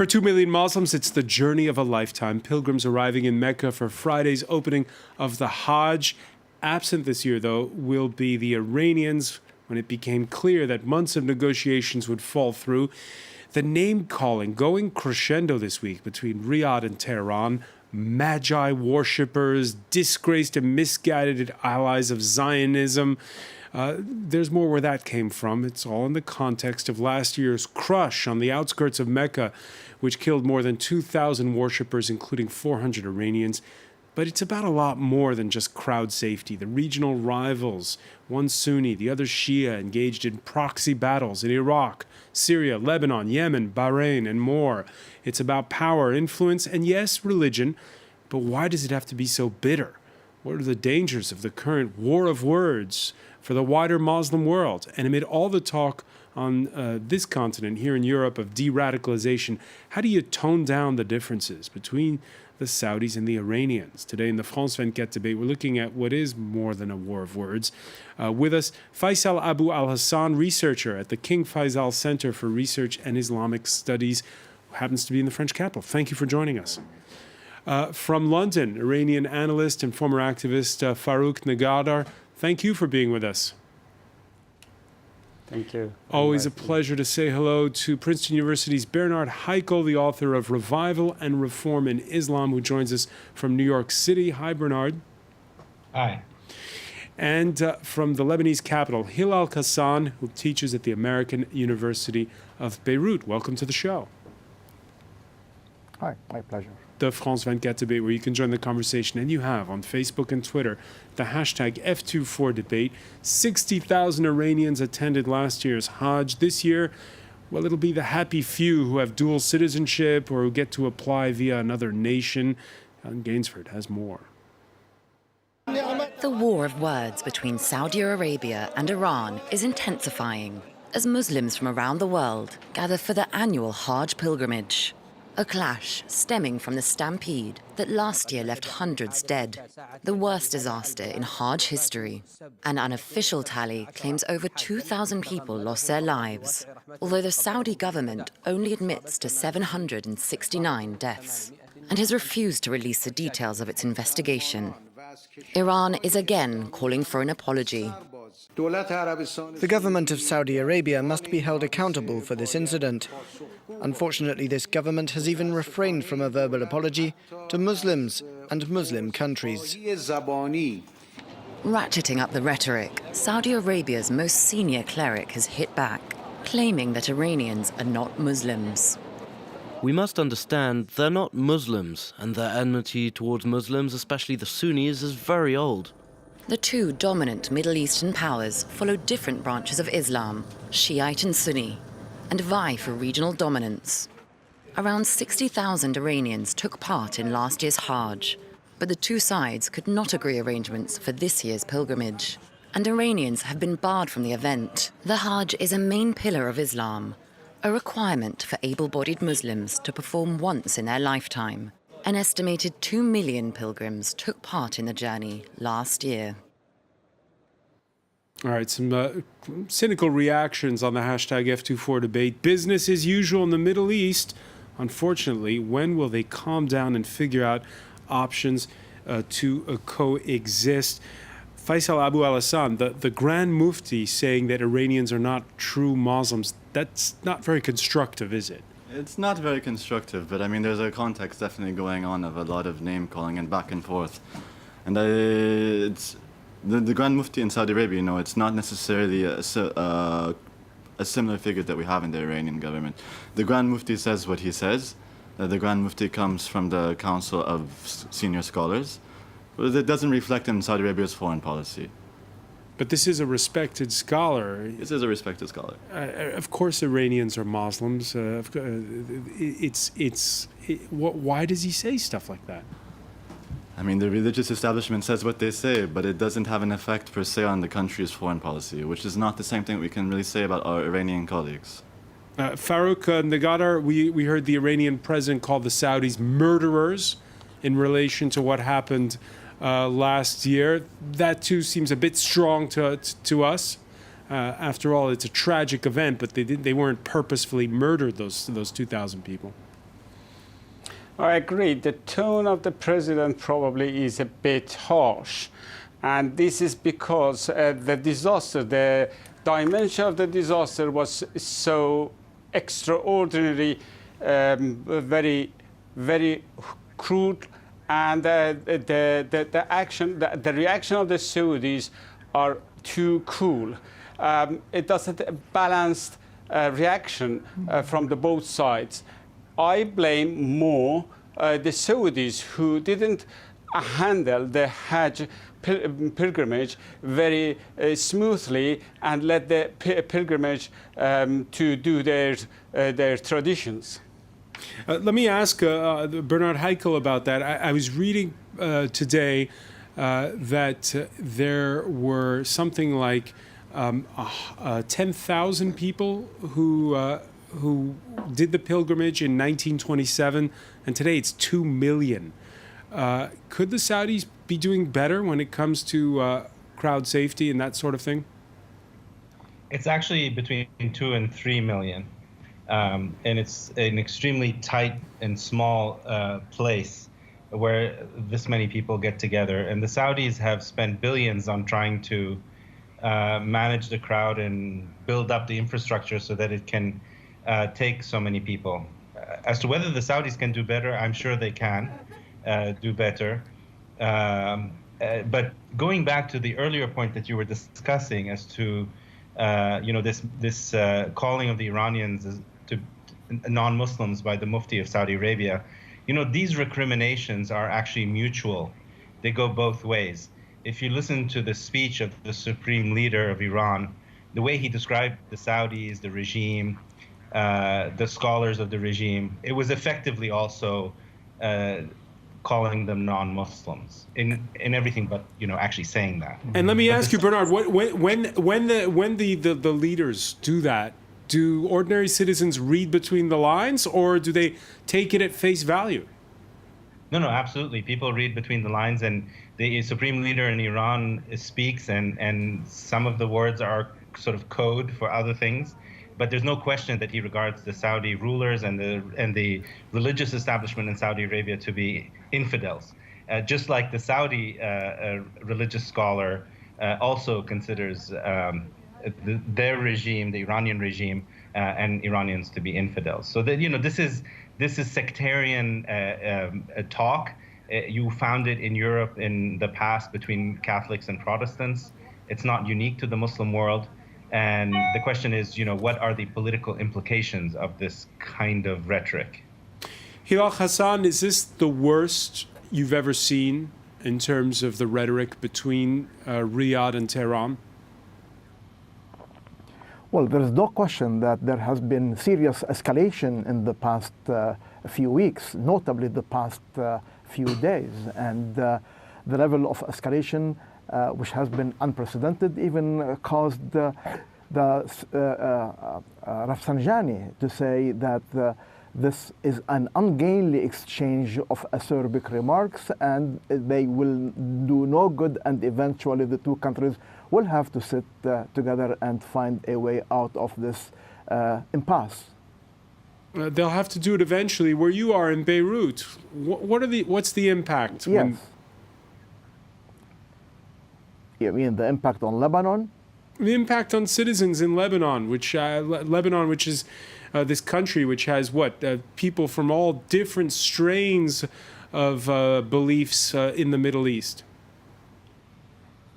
For 2 million Muslims, it's the journey of a lifetime. Pilgrims arriving in Mecca for Friday's opening of the Hajj. Absent this year, though, will be the Iranians when it became clear that months of negotiations would fall through. The name-calling going crescendo this week between Riyadh and Tehran. Magi worshippers, disgraced and misguided allies of Zionism. There's more where that came from. It's all in the context of last year's crush on the outskirts of Mecca, which killed more than 2,000 worshippers, including 400 Iranians. But it's about a lot more than just crowd safety. The regional rivals, one Sunni, the other Shia, engaged in proxy battles in Iraq, Syria, Lebanon, Yemen, Bahrain, and more. It's about power, influence, and yes, religion. But why does it have to be so bitter? What are the dangers of the current war of words for the wider Muslim world? And amid all the talk on this continent, here in Europe, of de-radicalization, how do you tone down the differences between the Saudis and the Iranians? Today in the France 24 debate, we're looking at what is more than a war of words. With us, Faisal Abu Al-Hassan, researcher at the King Faisal Center for Research and Islamic Studies, who happens to be in the French capital. Thank you for joining us. From London, Iranian analyst and former activist Farouk Nagadar, thank you for being with us. Thank you. Always a pleasure to say hello to Princeton University's Bernard Heikel, the author of Revival and Reform in Islam, who joins us from New York City. Hi, Bernard. Hi. And from the Lebanese capital, Hilal Kassan, who teaches at the American University of Beirut. Welcome to the show. Hi, my pleasure. The France 24 debate, where you can join the conversation, and you have on Facebook and Twitter the hashtag F24debate. 60,000 Iranians attended last year's Hajj. This year, well, it'll be the happy few who have dual citizenship or who get to apply via another nation. And Gainsford has more. The war of words between Saudi Arabia and Iran is intensifying as Muslims from around the world gather for the annual Hajj pilgrimage. A clash stemming from the stampede that last year left hundreds dead, the worst disaster in Hajj history. An unofficial tally claims over 2,000 people lost their lives, although the Saudi government only admits to 769 deaths and has refused to release the details of its investigation. Iran is again calling for an apology. The government of Saudi Arabia must be held accountable for this incident. Unfortunately, this government has even refrained from a verbal apology to Muslims and Muslim countries. Ratcheting up the rhetoric, Saudi Arabia's most senior cleric has hit back, claiming that Iranians are not Muslims. We must understand they're not Muslims, and their enmity towards Muslims, especially the Sunnis, is very old. The two dominant Middle Eastern powers follow different branches of Islam, Shiite and Sunni, and vie for regional dominance. Around 60,000 Iranians took part in last year's Hajj, but the two sides could not agree arrangements for this year's pilgrimage, and Iranians have been barred from the event. The Hajj is a main pillar of Islam, a requirement for able-bodied Muslims to perform once in their lifetime. An estimated 2 million pilgrims took part in the journey last year. All right, some cynical reactions on the hashtag F24 debate. Business as usual in the Middle East. Unfortunately, when will they calm down and figure out options to coexist? Faisal Abu Al-Hassan, the Grand Mufti saying that Iranians are not true Muslims, that's not very constructive, is it? It's not very constructive, but I mean, there's a context definitely going on of a lot of name-calling and back and forth. And it's the Grand Mufti in Saudi Arabia, you know, it's not necessarily a similar figure that we have in the Iranian government. The Grand Mufti says what he says. The Grand Mufti comes from the Council of Senior Scholars. But it doesn't reflect in Saudi Arabia's foreign policy. But this is a respected scholar. This is a respected scholar. Of course, Iranians are Muslims. Why does he say stuff like that? I mean, the religious establishment says what they say, but it doesn't have an effect per se on the country's foreign policy, which is not the same thing we can really say about our Iranian colleagues. Farouk Nagadar, we heard the Iranian president call the Saudis murderers in relation to what happened last year. That too seems a bit strong to us. After all, it's a tragic event, but they weren't purposefully murdered, those 2,000 people. I agree. The tone of the president probably is a bit harsh. And this is because the disaster, the dimension of the disaster was so extraordinary, very, very crude. And the reaction of the Saudis are too cool. It doesn't balanced reaction from the both sides. I blame more the Saudis who didn't handle the Hajj pilgrimage very smoothly and let the pilgrimage to do their traditions. Let me ask Bernard Heikel about that. I was reading today that there were something like 10,000 people who did the pilgrimage in 1927, and today it's 2 million. Could the Saudis be doing better when it comes to crowd safety and that sort of thing? It's actually between 2 and 3 million. And it's an extremely tight and small place where this many people get together. And the Saudis have spent billions on trying to manage the crowd and build up the infrastructure so that it can take so many people. As to whether the Saudis can do better, I'm sure they can do better. But going back to the earlier point that you were discussing as to this calling of the Iranians to non-Muslims by the Mufti of Saudi Arabia, these recriminations are actually mutual. They go both ways. If you listen to the speech of the supreme leader of Iran, the way he described the Saudis, the regime, the scholars of the regime, it was effectively also calling them non-Muslims in everything but actually saying that. And let me ask you, Bernard, when the leaders do that, do ordinary citizens read between the lines, or do they take it at face value? No, absolutely. People read between the lines, and the supreme leader in Iran speaks, and some of the words are sort of code for other things. But there's no question that he regards the Saudi rulers and the religious establishment in Saudi Arabia to be infidels. Just like the Saudi religious scholar also considers their regime, the Iranian regime, and Iranians to be infidels. So that this is sectarian talk. You found it in Europe in the past between Catholics and Protestants. It's not unique to the Muslim world. And the question is, what are the political implications of this kind of rhetoric? Hilal Hassan, is this the worst you've ever seen in terms of the rhetoric between Riyadh and Tehran? Well, there is no question that there has been serious escalation in the past few weeks, notably the past few days. And the level of escalation, which has been unprecedented, even caused Rafsanjani to say that this is an ungainly exchange of acerbic remarks, and they will do no good, and eventually the two countries will have to sit together and find a way out of this impasse. They'll have to do it eventually. Where you are in Beirut, what's the impact? Yes. You mean the impact on Lebanon? The impact on citizens in Lebanon, which is this country which has people from all different strains of beliefs in the Middle East.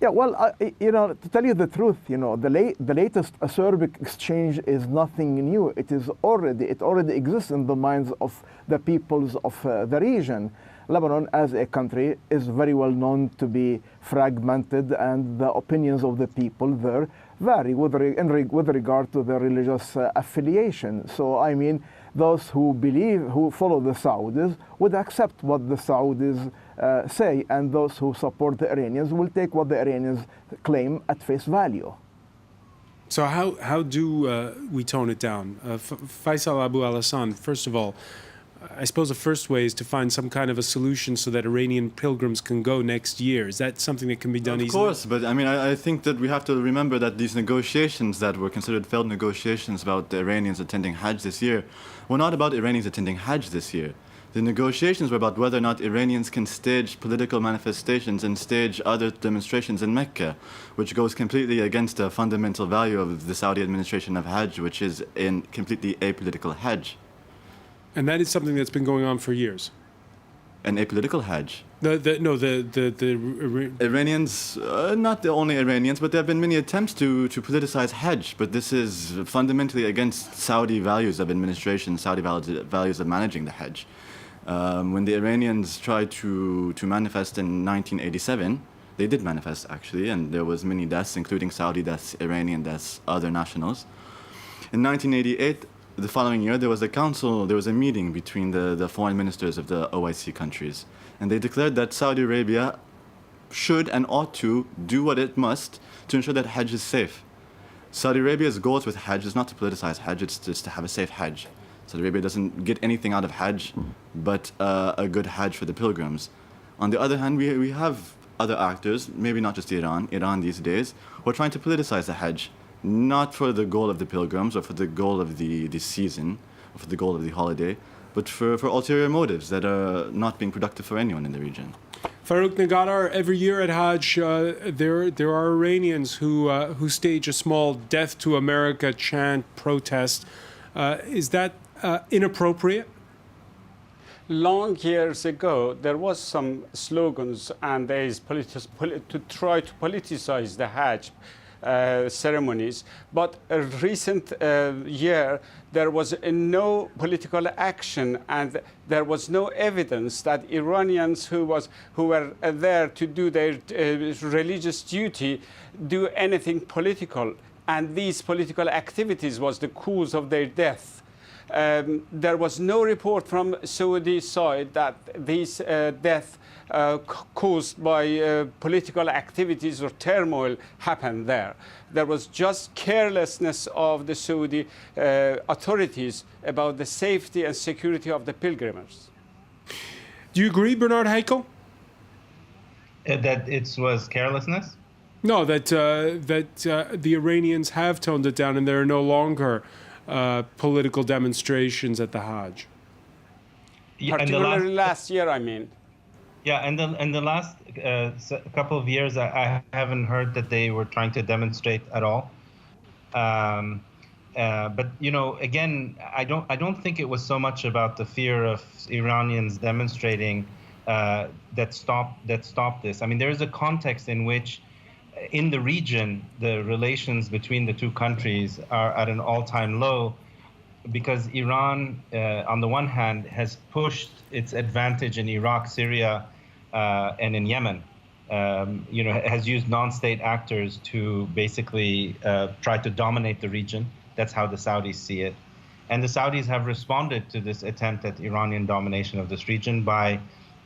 Yeah, well, to tell you the truth, the latest acerbic exchange is nothing new. It already exists in the minds of the peoples of the region. Lebanon, as a country, is very well known to be fragmented, and the opinions of the people there vary with regard to their religious affiliation. So, I mean, those who follow the Saudis would accept what the Saudis say, and those who support the Iranians will take what the Iranians claim at face value. So how do we tone it down? Faisal Abu al-Hassan, first of all, I suppose the first way is to find some kind of a solution so that Iranian pilgrims can go next year. Is that something that can be done easily? Of course, but I mean, I think that we have to remember that these negotiations that were considered failed negotiations about the Iranians attending Hajj this year were not about Iranians attending Hajj this year. The negotiations were about whether or not Iranians can stage political manifestations and stage other demonstrations in Mecca, which goes completely against the fundamental value of the Saudi administration of Hajj, which is in completely apolitical Hajj. And that is something that's been going on for years. An apolitical Hajj. The Iranians, not the only Iranians, but there have been many attempts to politicize Hajj, but this is fundamentally against Saudi values of administration, Saudi values of managing the Hajj. When the Iranians tried to manifest in 1987, they did manifest actually, and there was many deaths, including Saudi deaths, Iranian deaths, other nationals. In 1988, the following year, there was a meeting between the foreign ministers of the OIC countries, and they declared that Saudi Arabia should and ought to do what it must to ensure that Hajj is safe. Saudi Arabia's goals with Hajj is not to politicize Hajj, it's just to have a safe Hajj. Saudi Arabia doesn't get anything out of Hajj but a good Hajj for the pilgrims. On the other hand, we have other actors, maybe not just Iran these days, who are trying to politicize the Hajj, not for the goal of the pilgrims or for the goal of the season or for the goal of the holiday, but for ulterior motives that are not being productive for anyone in the region. Farouk Nagadar, every year at Hajj, there are Iranians who stage a small "Death to America" chant protest. Is that inappropriate? Long years ago, there was some slogans and there is to try to politicize the Hajj ceremonies, but a recent year there was no political action and there was no evidence that Iranians who were there to do their religious duty do anything political, and these political activities was the cause of their death. There was no report from Saudi side that these deaths caused by political activities or turmoil happened there. There was just carelessness of the Saudi authorities about the safety and security of the pilgrims. Do you agree, Bernard Heikel? That it was carelessness? No, that the Iranians have toned it down and there are no longer political demonstrations at the Hajj. Yeah, particularly last year, I mean. Yeah, and the last couple of years, I haven't heard that they were trying to demonstrate at all. But again, I don't think it was so much about the fear of Iranians demonstrating that stopped this. I mean, there is a context in which, in the region, the relations between the two countries are at an all-time low, because Iran, on the one hand, has pushed its advantage in Iraq, Syria, and in Yemen. Has used non-state actors to basically try to dominate the region. That's how the Saudis see it. And the Saudis have responded to this attempt at Iranian domination of this region by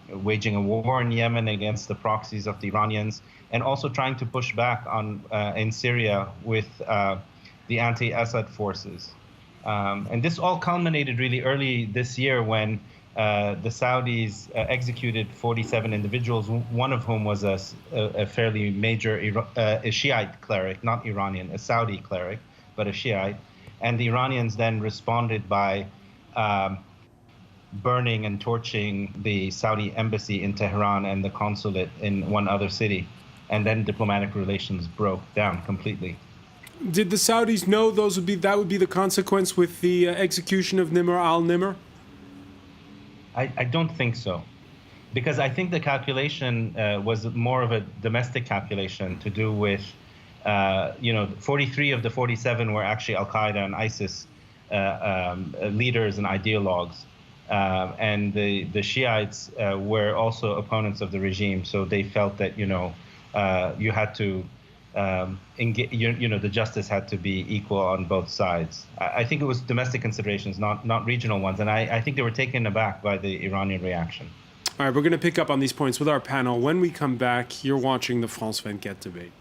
waging a war in Yemen against the proxies of the Iranians, and also trying to push back on in Syria with the anti-Assad forces. And this all culminated really early this year when the Saudis executed 47 individuals, one of whom was a fairly major a Shiite cleric, not Iranian, a Saudi cleric, but a Shiite. And the Iranians then responded by burning and torching the Saudi embassy in Tehran and the consulate in one other city. And then diplomatic relations broke down completely. Did the Saudis know that would be the consequence with the execution of Nimr al-Nimr? I don't think so, because I think the calculation was more of a domestic calculation to do with, 43 of the 47 were actually Al-Qaeda and ISIS leaders and ideologues. And the Shiites were also opponents of the regime, so they felt that you had to the justice had to be equal on both sides. I think it was domestic considerations, not regional ones, and I think they were taken aback by the Iranian reaction. All right, we're going to pick up on these points with our panel. When we come back, you're watching the France 24 debate.